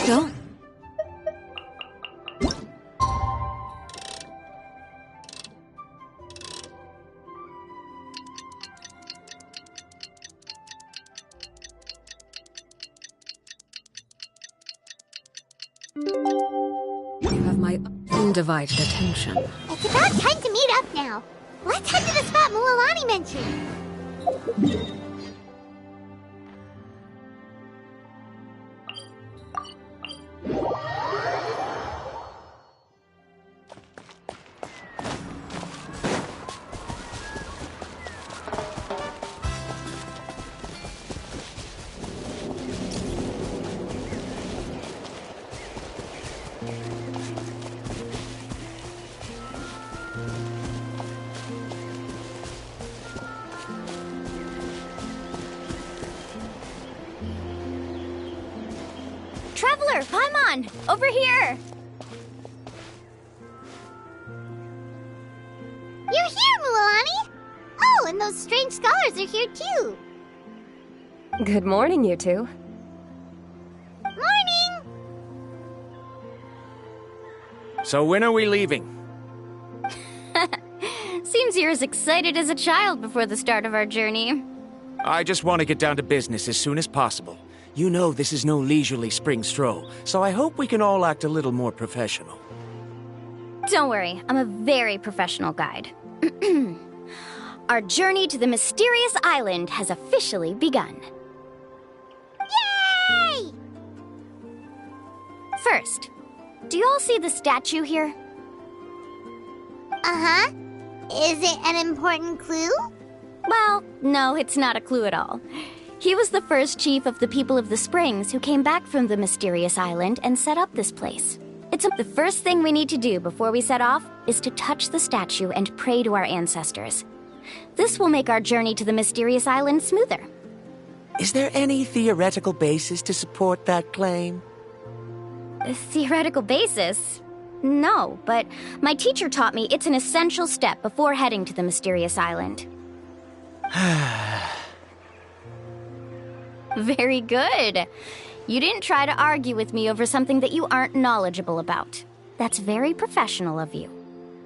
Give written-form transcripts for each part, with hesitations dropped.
Don't... You have my undivided attention. It's about time to meet up now. Let's head to the spot Mualani mentioned. Traveler, Paimon! Over here! You're here, Mualani! Oh, and those strange scholars are here too. Good morning, you two. Morning! So when are we leaving? Seems you're as excited as a child before the start of our journey. I just want to get down to business as soon as possible. You know this is no leisurely spring stroll, so I hope we can all act a little more professional. Don't worry, I'm a very professional guide. Our journey to the mysterious island has officially begun. Yay! First, do you all see the statue here? Uh-huh. Is it an important clue? Well, no, it's not a clue at all. He was the first chief of the people of the Springs who came back from the mysterious island and set up this place. The first thing we need to do before we set off is to touch the statue and pray to our ancestors. This will make our journey to the mysterious island smoother. Is there any theoretical basis to support that claim? A theoretical basis? No, but my teacher taught me it's an essential step before heading to the mysterious island. Very good. You didn't try to argue with me over something that you aren't knowledgeable about. That's very professional of you.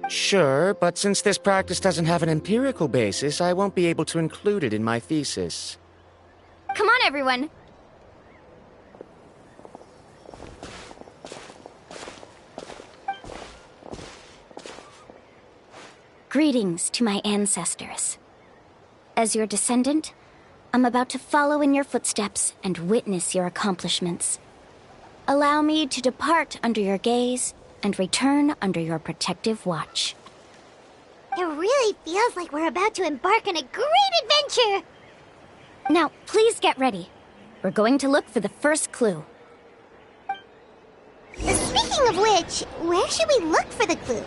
Sure, but since this practice doesn't have an empirical basis, I won't be able to include it in my thesis. Come on, everyone. Greetings to my ancestors. As your descendant, I'm about to follow in your footsteps and witness your accomplishments. Allow me to depart under your gaze and return under your protective watch. It really feels like we're about to embark on a great adventure! Now, please get ready. We're going to look for the first clue. Speaking of which, where should we look for the clue?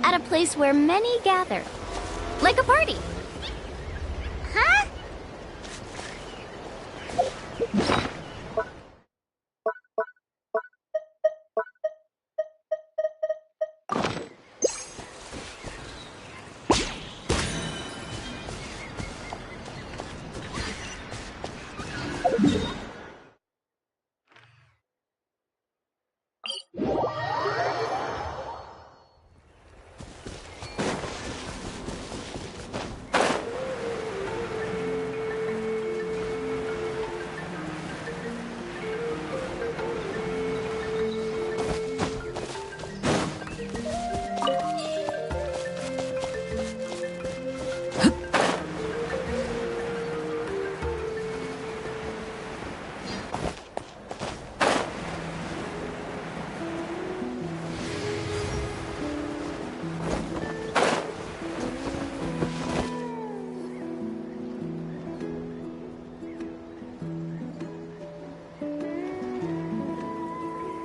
At a place where many gather. Like a party. Huh?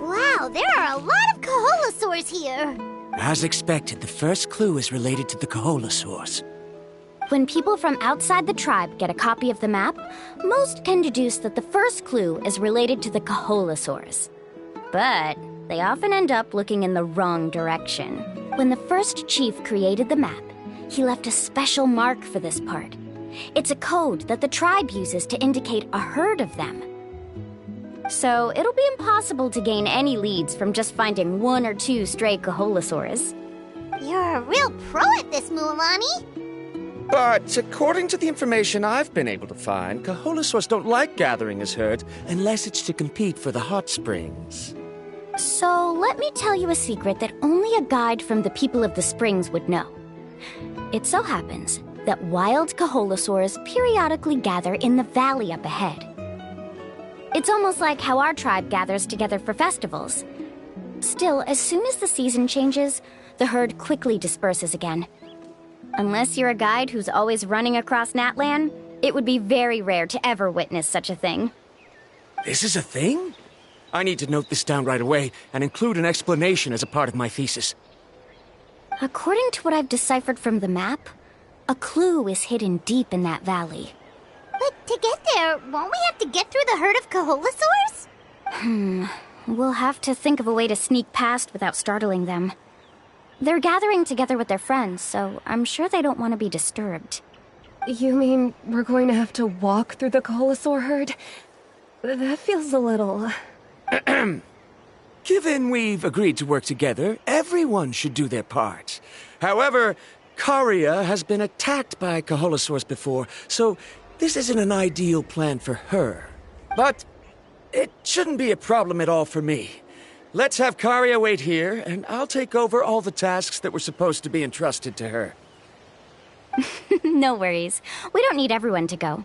Wow, there are a lot of Koholosaurs here! As expected, the first clue is related to the Koholosaurs. When people from outside the tribe get a copy of the map, most can deduce that the first clue is related to the Koholosaurs. But they often end up looking in the wrong direction. When the first chief created the map, he left a special mark for this part. It's a code that the tribe uses to indicate a herd of them. So it'll be impossible to gain any leads from just finding 1 or 2 stray Kaholasaurs. You're a real pro at this, Mualani. But according to the information I've been able to find, Kaholasaurs don't like gathering as herd unless it's to compete for the hot springs. So let me tell you a secret that only a guide from the people of the springs would know. It so happens that wild Kaholasaurs periodically gather in the valley up ahead. It's almost like how our tribe gathers together for festivals. Still, as soon as the season changes, the herd quickly disperses again. Unless you're a guide who's always running across Natlan, it would be very rare to ever witness such a thing. This is a thing? I need to note this down right away and include an explanation as a part of my thesis. According to what I've deciphered from the map, a clue is hidden deep in that valley. But to get there, won't we have to get through the herd of Kaholasaurs? We'll have to think of a way to sneak past without startling them. They're gathering together with their friends, so I'm sure they don't want to be disturbed. You mean we're going to have to walk through the Kaholasaur herd? That feels a little... Given we've agreed to work together, everyone should do their part. However, Karia has been attacked by Kaholasaurs before, so this isn't an ideal plan for her. But it shouldn't be a problem at all for me. Let's have Karia wait here, and I'll take over all the tasks that were supposed to be entrusted to her. No worries. We don't need everyone to go.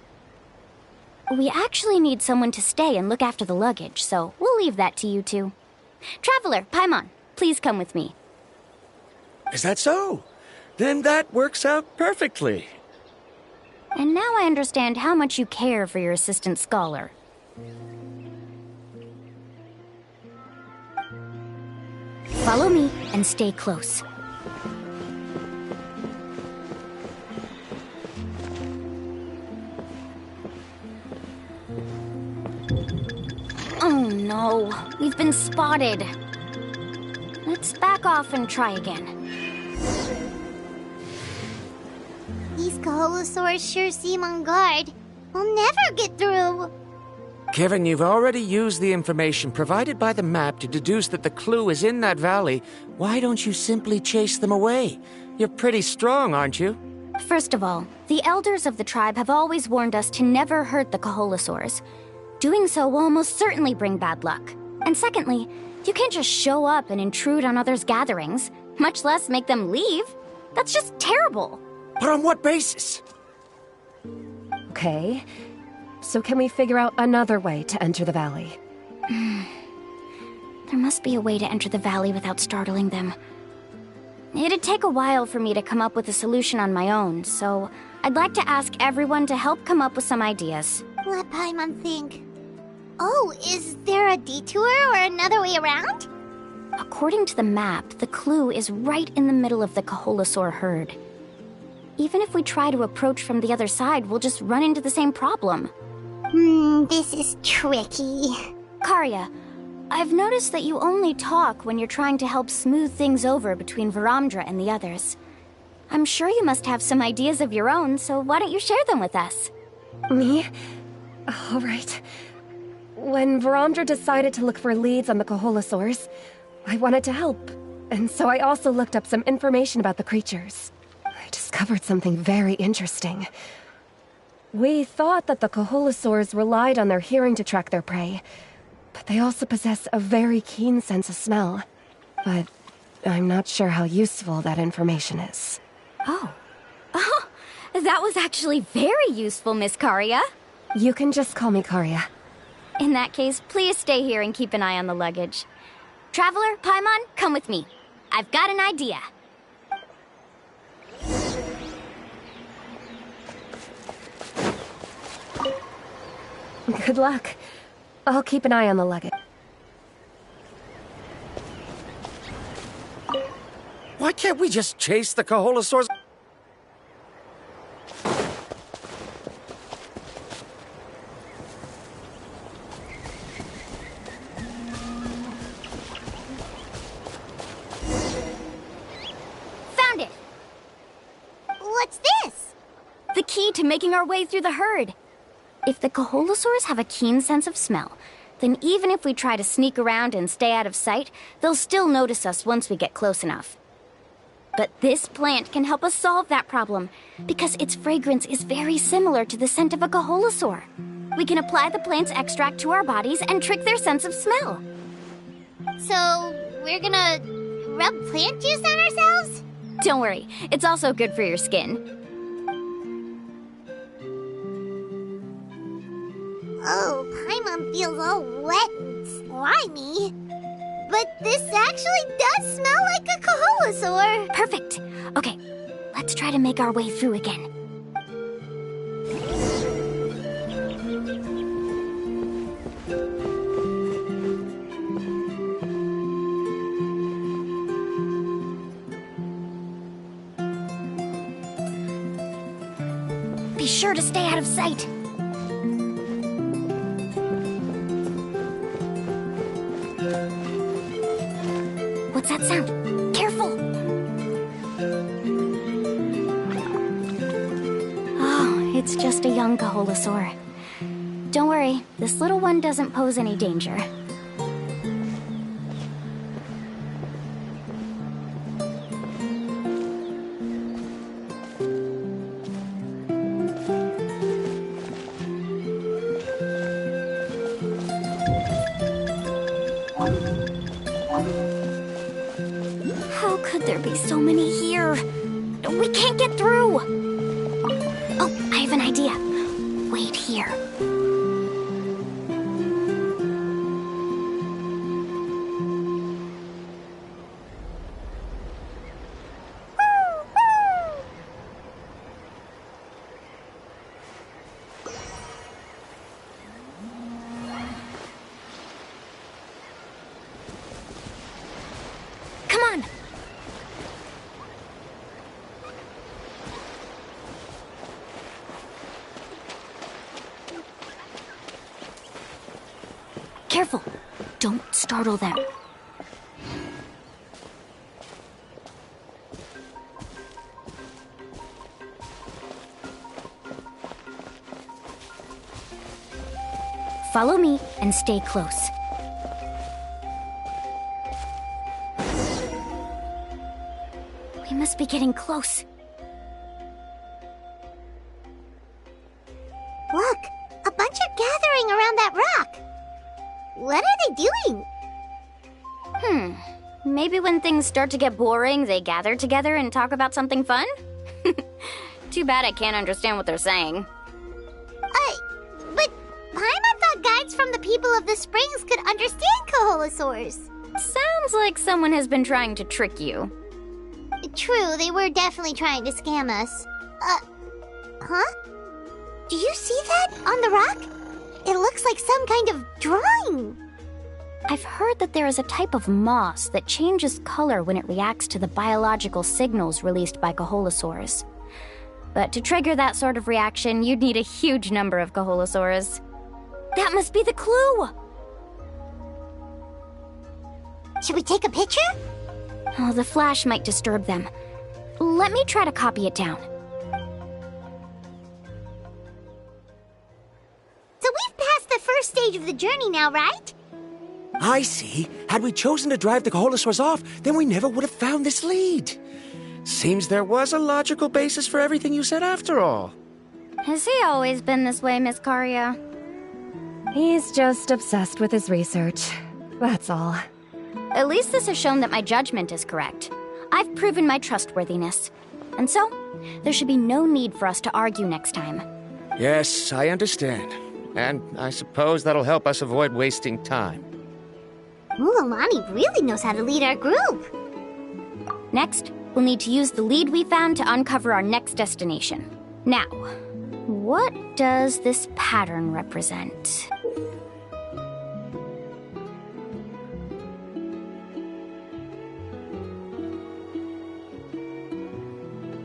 We actually need someone to stay and look after the luggage, so we'll leave that to you two. Traveler, Paimon, please come with me. Is that so? Then that works out perfectly. And now I understand how much you care for your assistant scholar. Follow me and stay close. Oh no, we've been spotted. Let's back off and try again. These Kaholasaurs sure seem on guard. We'll never get through. Given you've already used the information provided by the map to deduce that the clue is in that valley, why don't you simply chase them away? You're pretty strong, aren't you? First of all, the elders of the tribe have always warned us to never hurt the Kaholasaurs. Doing so will almost certainly bring bad luck. And secondly, you can't just show up and intrude on others' gatherings, much less make them leave. That's just terrible. But on what basis? Okay. So can we figure out another way to enter the valley? There must be a way to enter the valley without startling them. It'd take a while for me to come up with a solution on my own, so I'd like to ask everyone to help come up with some ideas. Let Paimon think. Oh, is there a detour or another way around? According to the map, the clue is right in the middle of the Kaholasaur herd. Even if we try to approach from the other side, we'll just run into the same problem. This is tricky. Karia, I've noticed that you only talk when you're trying to help smooth things over between Varamdra and the others. I'm sure you must have some ideas of your own, so why don't you share them with us? Me? All right. When Varamdra decided to look for leads on the Kaholasaurs, I wanted to help, and so I also looked up some information about the creatures. I discovered something very interesting. We thought that the Kaholasaurs relied on their hearing to track their prey, but they also possess a very keen sense of smell. But I'm not sure how useful that information is. Oh, that was actually very useful, Miss Karia. You can just call me Karia. In that case, please stay here and keep an eye on the luggage. Traveler, Paimon, come with me. I've got an idea. Good luck. I'll keep an eye on the luggage. Why can't we just chase the Kaholasaurs? Found it! What's this? The key to making our way through the herd. If the Kaholasaurs have a keen sense of smell, then even if we try to sneak around and stay out of sight, they'll still notice us once we get close enough. But this plant can help us solve that problem, because its fragrance is very similar to the scent of a Kaholosaur. We can apply the plant's extract to our bodies and trick their sense of smell. So, we're gonna rub plant juice on ourselves? Don't worry, it's also good for your skin. Oh, Paimon feels all wet and slimy. But this actually does smell like a Kaholosaur. Perfect. Okay, let's try to make our way through again. Be sure to stay out of sight. What's that sound? Careful! Oh, it's just a young Kaholosaur. Don't worry, this little one doesn't pose any danger. How could there be so many here? We can't get through! Oh, I have an idea. Wait here. Come on! Careful! Don't startle them. Follow me and stay close. We must be getting close. Look, a bunch are gathering around that rock. What are they doing? Maybe when things start to get boring, they gather together and talk about something fun? Too bad I can't understand what they're saying. But Paimon thought guides from the people of the springs could understand Kaholosaurs. Sounds like someone has been trying to trick you. True, they were definitely trying to scam us. Huh? Do you see that on the rock? It looks like some kind of drawing. I've heard that there is a type of moss that changes color when it reacts to the biological signals released by Kaholosaurs. But to trigger that sort of reaction, you'd need a huge number of Kaholosaurs. That must be the clue! Should we take a picture? Oh, the flash might disturb them. Let me try to copy it down. So we've passed the first stage of the journey now, right? I see. Had we chosen to drive the Kaholosaurs off, then we never would have found this lead. Seems there was a logical basis for everything you said after all. Has he always been this way, Miss Karia? He's just obsessed with his research. That's all. At least this has shown that my judgment is correct. I've proven my trustworthiness. And so, there should be no need for us to argue next time. Yes, I understand. And I suppose that'll help us avoid wasting time. Mulalani really knows how to lead our group. Next, we'll need to use the lead we found to uncover our next destination. Now, what does this pattern represent?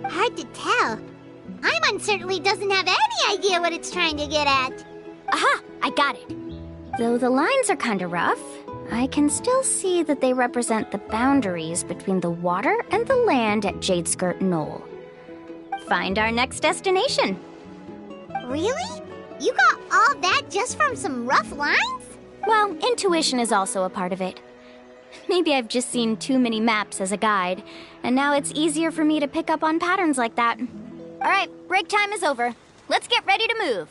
Hard to tell. Paimon certainly doesn't have any idea what it's trying to get at. Aha! I got it. Though the lines are kinda rough, I can still see that they represent the boundaries between the water and the land at Jadeskirt Knoll. Find our next destination. Really? You got all that just from some rough lines? Well, intuition is also a part of it. Maybe I've just seen too many maps as a guide, and now it's easier for me to pick up on patterns like that. All right, break time is over. Let's get ready to move.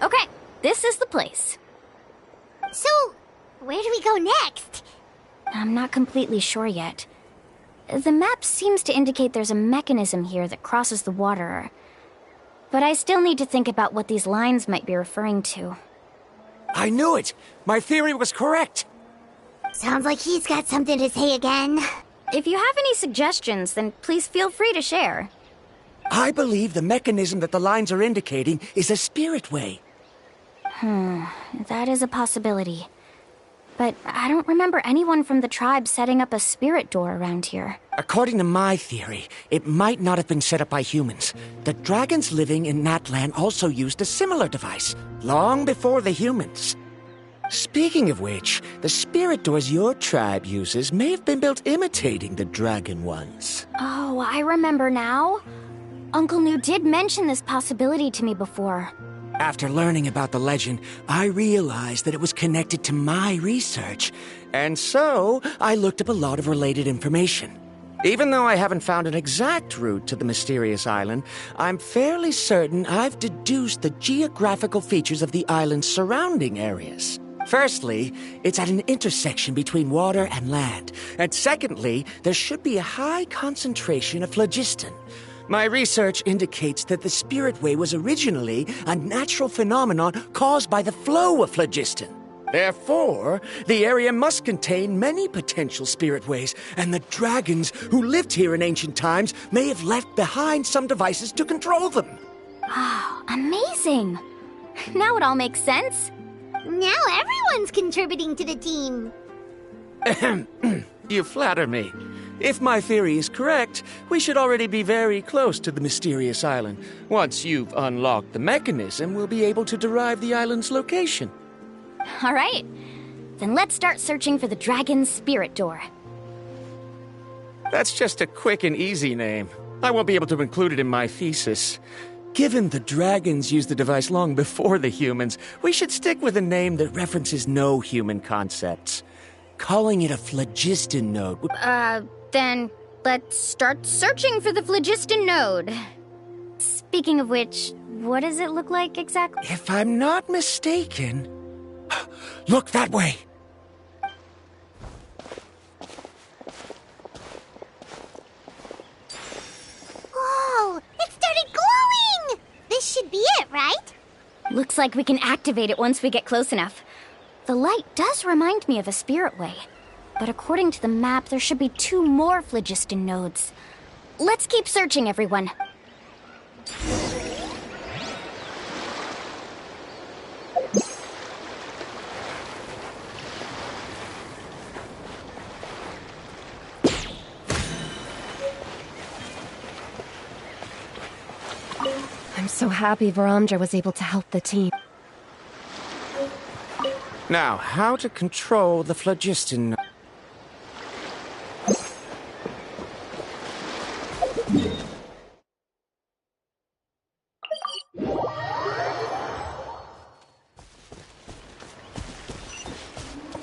Okay, this is the place. So, where do we go next? I'm not completely sure yet. The map seems to indicate there's a mechanism here that crosses the water. But I still need to think about what these lines might be referring to. I knew it! My theory was correct! Sounds like he's got something to say again. If you have any suggestions, then please feel free to share. I believe the mechanism that the lines are indicating is a spirit way. That is a possibility. But I don't remember anyone from the tribe setting up a spirit door around here. According to my theory, it might not have been set up by humans. The dragons living in that land also used a similar device, long before the humans. Speaking of which, the spirit doors your tribe uses may have been built imitating the dragon ones. Oh, I remember now. Uncle New did mention this possibility to me before. After learning about the legend, I realized that it was connected to my research, and so I looked up a lot of related information. Even though I haven't found an exact route to the mysterious island, I'm fairly certain I've deduced the geographical features of the island's surrounding areas. Firstly, it's at an intersection between water and land, and secondly, there should be a high concentration of phlogiston. My research indicates that the Spirit Way was originally a natural phenomenon caused by the flow of phlogiston. Therefore, the area must contain many potential Spirit Ways, and the dragons who lived here in ancient times may have left behind some devices to control them. Oh, amazing! Now it all makes sense. Now everyone's contributing to the team. You flatter me. If my theory is correct, we should already be very close to the mysterious island. Once you've unlocked the mechanism, we'll be able to derive the island's location. All right. Then let's start searching for the dragon's spirit door. That's just a quick and easy name. I won't be able to include it in my thesis. Given the dragons used the device long before the humans, we should stick with a name that references no human concepts. Calling it a phlogiston node would... Then let's start searching for the phlogiston node. Speaking of which, what does it look like exactly? If I'm not mistaken... Look that way! Whoa! It started glowing! This should be it, right? Looks like we can activate it once we get close enough. The light does remind me of a spirit way. But according to the map, there should be 2 more phlogiston nodes. Let's keep searching, everyone. I'm so happy Varamdra was able to help the team. Now, how to control the phlogiston node?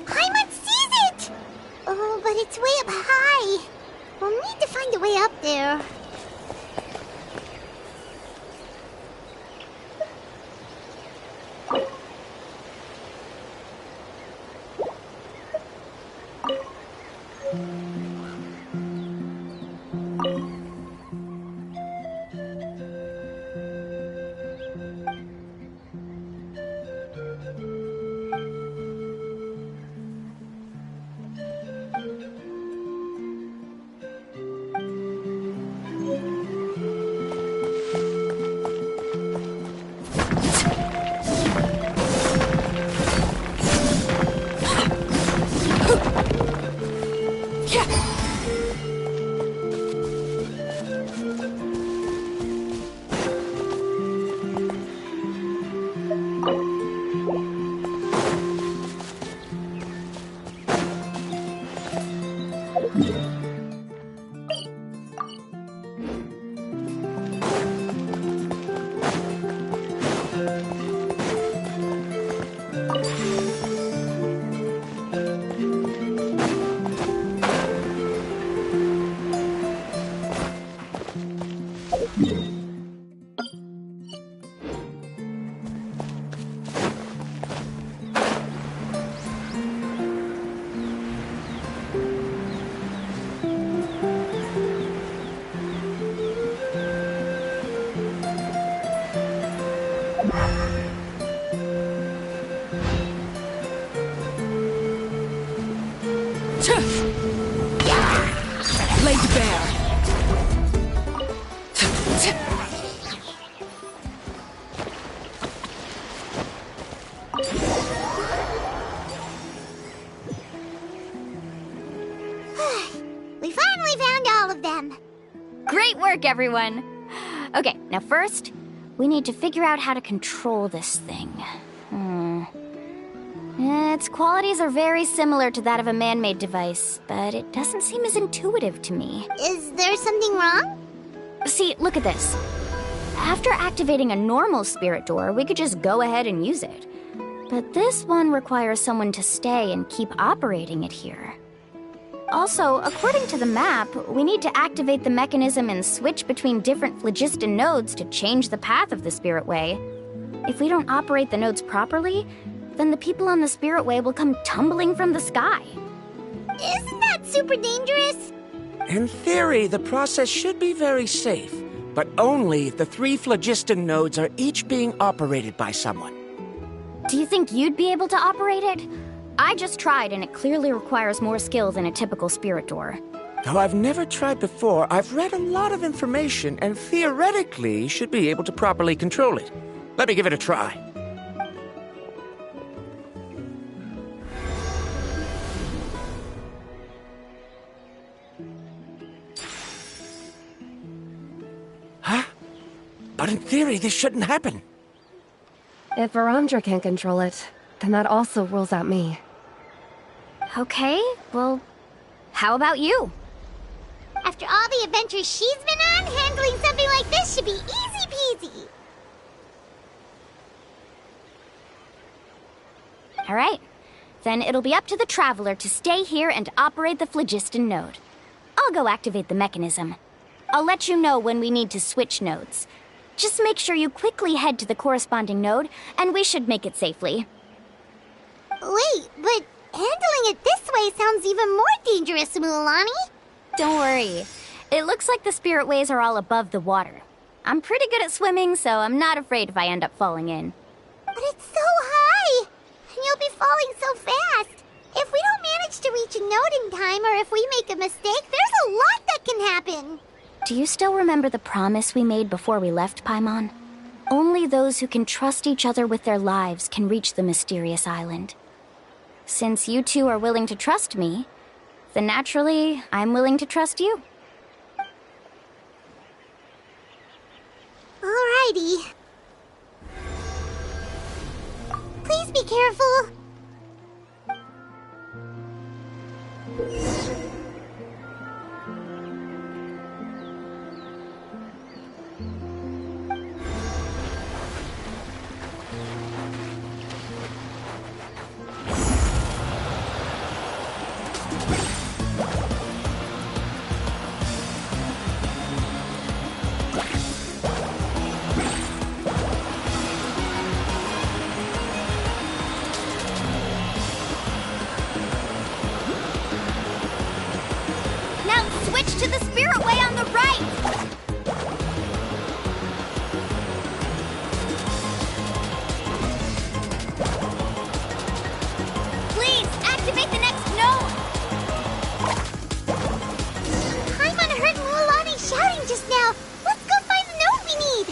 Paimon sees it! Oh, but it's way up high. We'll need to find a way up there. Laid bare. We finally found all of them. Great work, everyone! Okay, now first, we need to figure out how to control this thing. Its qualities are very similar to that of a man-made device, but it doesn't seem as intuitive to me. Is there something wrong? See, look at this. After activating a normal spirit door, we could just go ahead and use it. But this one requires someone to stay and keep operating it here. Also, according to the map, we need to activate the mechanism and switch between different phlogiston nodes to change the path of the Spirit Way. If we don't operate the nodes properly, then the people on the Spirit Way will come tumbling from the sky. Isn't that super dangerous? In theory, the process should be very safe, but only if the 3 phlogiston nodes are each being operated by someone. Do you think you'd be able to operate it? I just tried, and it clearly requires more skill than a typical spirit door. Though I've never tried before, I've read a lot of information and theoretically should be able to properly control it. Let me give it a try. Huh? But in theory, this shouldn't happen. If Verandra can't control it, then that also rules out me. Okay, well, how about you? After all the adventures she's been on, handling something like this should be easy peasy. All right, then it'll be up to the Traveler to stay here and operate the phlogiston node. I'll go activate the mechanism. I'll let you know when we need to switch nodes. Just make sure you quickly head to the corresponding node, and we should make it safely. Wait, but handling it this way sounds even more dangerous, Mualani. Don't worry. It looks like the spirit ways are all above the water. I'm pretty good at swimming, so I'm not afraid if I end up falling in. But it's so high, and you'll be falling so fast. If we don't manage to reach a node in time, or if we make a mistake, there's a lot that can happen. Do you still remember the promise we made before we left Paimon? Only those who can trust each other with their lives can reach the mysterious island. Since you two are willing to trust me, then naturally, I'm willing to trust you. Alrighty. Please be careful. To the spirit way on the right! Please, activate the next node! Paimon heard Mualani shouting just now. Let's go find the node we need.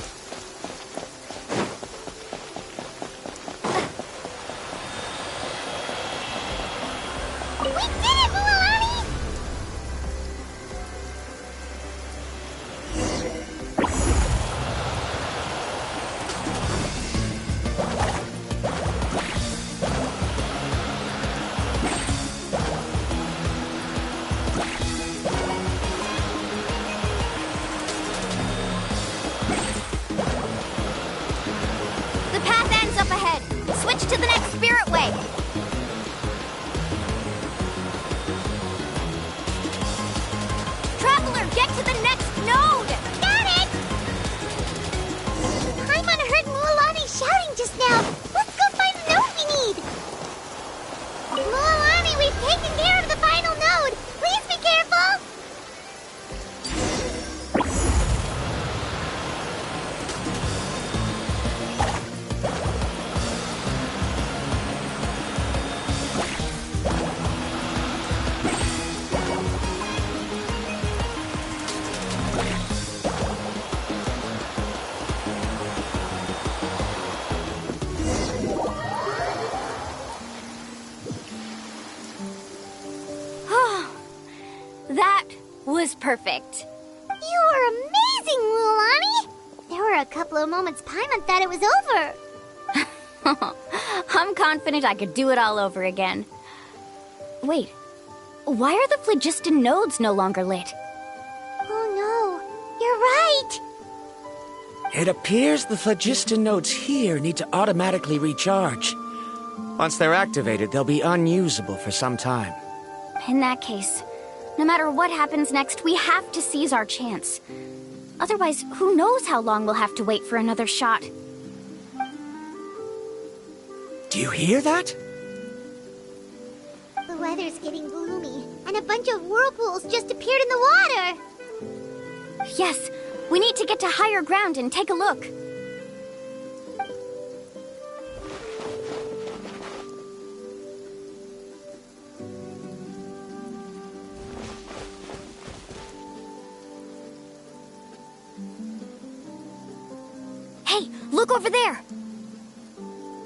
We did it, Mualani! The path ends up ahead. Switch to the next spirit way. Traveler, get to the next node! perfect. You are amazing, Lulani! There were a couple of moments Paimon thought it was over. I'm confident I could do it all over again. Wait, why are the phlogiston nodes no longer lit? Oh no, you're right! It appears the phlogiston nodes here need to automatically recharge. Once they're activated, they'll be unusable for some time. In that case, no matter what happens next, we have to seize our chance. Otherwise, who knows how long we'll have to wait for another shot. Do you hear that? The weather's getting gloomy, and a bunch of whirlpools just appeared in the water! Yes, we need to get to higher ground and take a look. Hey, look over there!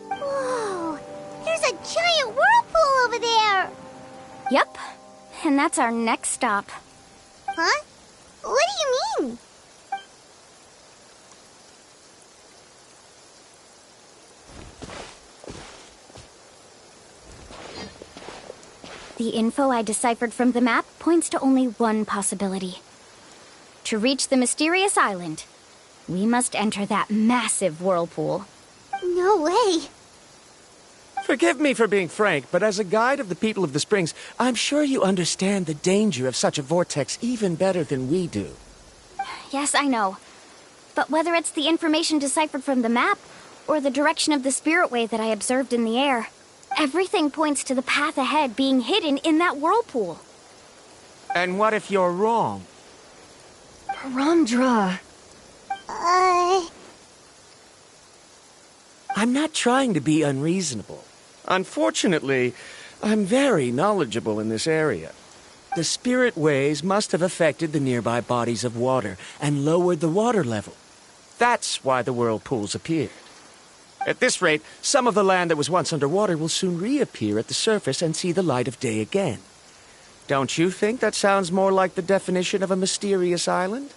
Whoa! There's a giant whirlpool over there! Yep, and that's our next stop. Huh? What do you mean? The info I deciphered from the map points to only one possibility. To reach the mysterious island, we must enter that massive whirlpool. No way! Forgive me for being frank, but as a guide of the people of the Springs, I'm sure you understand the danger of such a vortex even better than we do. Yes, I know. But whether it's the information deciphered from the map, or the direction of the spirit wave that I observed in the air, everything points to the path ahead being hidden in that whirlpool. And what if you're wrong? Bromdra. I'm not trying to be unreasonable. Unfortunately, I'm very knowledgeable in this area. The spirit waves must have affected the nearby bodies of water and lowered the water level. That's why the whirlpools appeared. At this rate, some of the land that was once underwater will soon reappear at the surface and see the light of day again. Don't you think that sounds more like the definition of a mysterious island?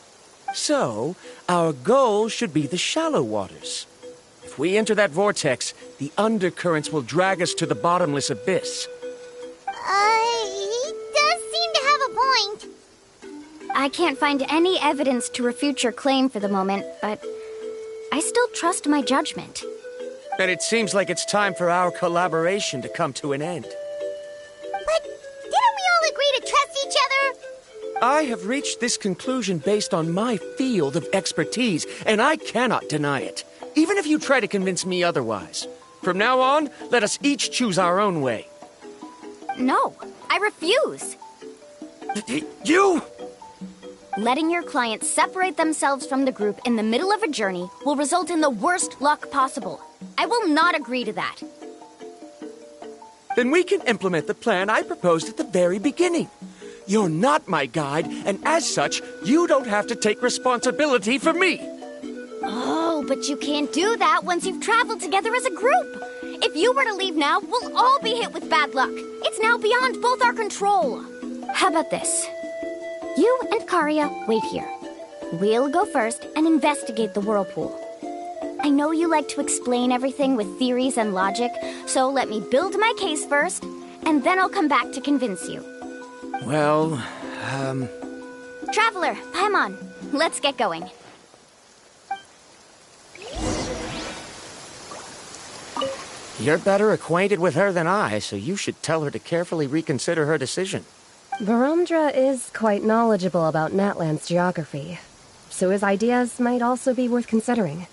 So, our goal should be the shallow waters. If we enter that vortex, the undercurrents will drag us to the bottomless abyss. He does seem to have a point. I can't find any evidence to refute your claim for the moment, but I still trust my judgment. And it seems like it's time for our collaboration to come to an end. But didn't we all agree to trust each other? I have reached this conclusion based on my field of expertise, and I cannot deny it, even if you try to convince me otherwise. From now on, let us each choose our own way. No, I refuse. You! Letting your clients separate themselves from the group in the middle of a journey will result in the worst luck possible. I will not agree to that. Then we can implement the plan I proposed at the very beginning. You're not my guide, and as such, you don't have to take responsibility for me. Oh, but you can't do that once you've traveled together as a group. If you were to leave now, we'll all be hit with bad luck. It's now beyond both our control. How about this? You and Karia wait here. We'll go first and investigate the whirlpool. I know you like to explain everything with theories and logic, so let me build my case first, and then I'll come back to convince you. Well, Traveler, Paimon, let's get going. You're better acquainted with her than I, so you should tell her to carefully reconsider her decision. Bromdra is quite knowledgeable about Natland's geography, so his ideas might also be worth considering.